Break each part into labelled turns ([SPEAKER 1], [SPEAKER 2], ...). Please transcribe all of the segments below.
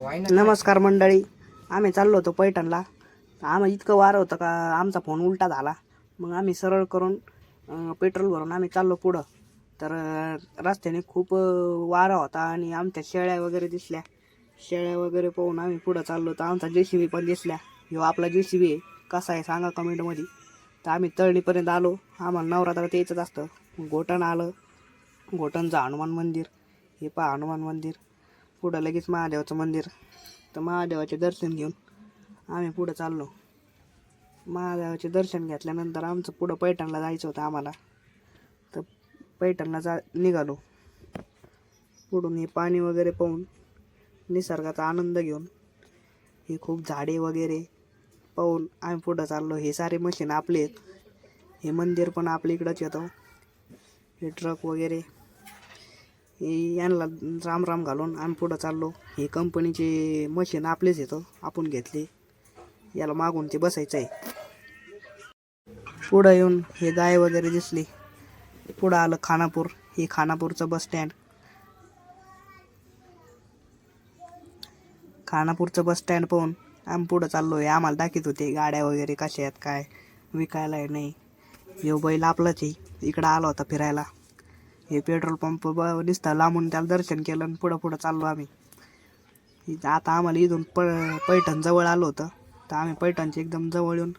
[SPEAKER 1] नमस्कार मंडळी. आम्ही चाललो होतो पैठणला. आम्ही इतकं वारं होतं का आमचा फोन उलटा झाला. मग आम्ही सरळ करून पेट्रोल भरून आम्ही चाललो पुढं. तर रस्त्याने खूप वारा होता आणि आमच्या शेळ्या वगैरे दिसल्या. शेळ्या वगैरे पाहून आम्ही पुढं चाललो. तर आमचा JCB पण दिसल्या. ह्यो आपला JCB आहे. कसा आहे सांगा कमेंटमध्ये. तर आम्ही तळणीपर्यंत आलो. आम्हाला नवरात्रात यायचंच असतं. घोटण आलं. घोटणचं हनुमान मंदिर. हे पहा हनुमान मंदिर. पुढं लगेच महादेवाचं मंदिर. तर महादेवाचे दर्शन घेऊन आम्ही पुढं चाललो. महादेवाचे दर्शन घेतल्यानंतर आमचं पुढं पैठणला जायचं होतं आम्हाला. तर पैठणला निघालो. पुढून हे पाणी वगैरे पाहून निसर्गाचा आनंद घेऊन हे खूप झाडे वगैरे पाहून आम्ही पुढं चाललो. हे सारे मशीन आपले आहेत. हे मंदिर पण आपल्या इकडंच येतं. हे ट्रक वगैरे यांना राम राम घालून आम्ही पुढं चाललो. हे कंपनीचे मशीन आपलेच येतं, आपण घेतले. याला मागून ते बसायचं आहे. पुढं येऊन हे गाय वगैरे दिसली. पुढं आलं खानापूर. हे खानापूरचं बस स्टँड. खानापूरचं बस स्टँड पाहून आम्ही पुढं चाललो. हे आम्हाला दाखवत होते गाड्या वगैरे कशा आहेत, काय विकायला आहे नाही. हे बैल आपलाच आहे. इकडं आला होता फिरायला. हे पेट्रोल पंप दिसतं लांबून, त्याला दर्शन केलं आणि पुढं चाललो आम्ही. आता आम्हाला इथून पैठण जवळ आलो होतं. तर आम्ही पैठणचे एकदम जवळ येऊन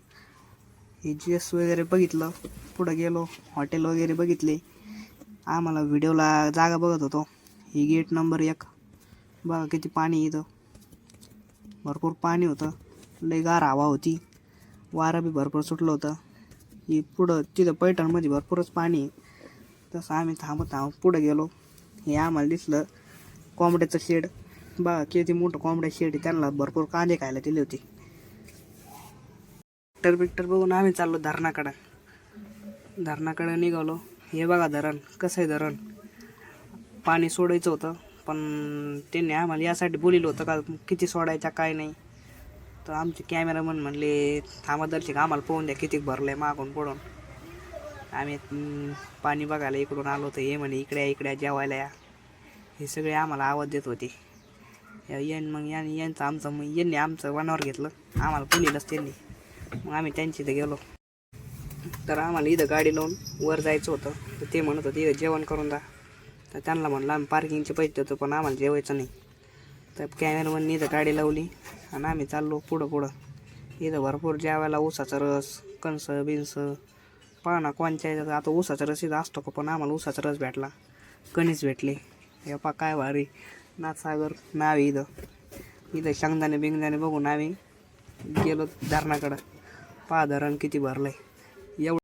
[SPEAKER 1] हे GS वगैरे बघितलं. पुढं गेलो. हॉटेल वगैरे बघितले. आम्हाला व्हिडिओला जागा बघत होतो. ही गेट नंबर 1. बघा किती पाणी इथं. भरपूर पाणी होतं. लय गार हवा होती. वारा बी भरपूर सुटलं होतं. ही पुढं तिथं पैठणमध्ये भरपूरच पाणी आहे. तसं आम्ही थांबत पुढं गेलो. हे आम्हाला दिसलं कोंबड्याचं शेड. बघा किती मोठं कोंबड्या शेड आहे. त्यांना भरपूर कांदे खायला दिले होते. बिक्टर बघून आम्ही चाललो धरणाकडं. धरणाकडं निघालो. हे बघा धरण कसं आहे. धरण पाणी सोडायचं होतं, पण त्यांनी आम्हाला यासाठी बोलिलं होतं का किती सोडायचा काय नाही. तर आमचे कॅमेरामन म्हणले थांबा दर्शक आम्हाला पाहून द्या किती भरलं आहे मागून पुढून. आम्ही पाणी बघायला इकडून आलो होतो. हे म्हणे इकडे जेवायला या. हे सगळे आम्हाला आवाज देत होते. यांनी आमचं वनावर घेतलं. आम्हाला बोलिलंच त्यांनी. मग आम्ही त्यांच्या इथं गेलो. तर आम्हाला इथं गाडी लावून वर जायचं होतं. तर ते म्हणत होते इथं जेवण करून जा. तर त्यांना म्हणलं आम्ही पार्किंगचे पैसे देतो, पण आम्हाला जेवायचं नाही. तर कॅमेरामननी इथं गाडी लावली आणि आम्ही चाललो पुढं. इथं भरपूर जेवायला ऊसाचा रस, कणस बिनस. पहा ना कोणच्या आता ऊसाचा रस इथं असतो का, पण आम्हाला ऊसाचा रस भेटला. कणीस भेटले. हे पहा काय भारी नाथसागर नाव आहे इथं शेंगदाणे बिंगदाणे बघून आम्ही गेलो धरणाकडं. पहा धरण किती भरलंय. एवढं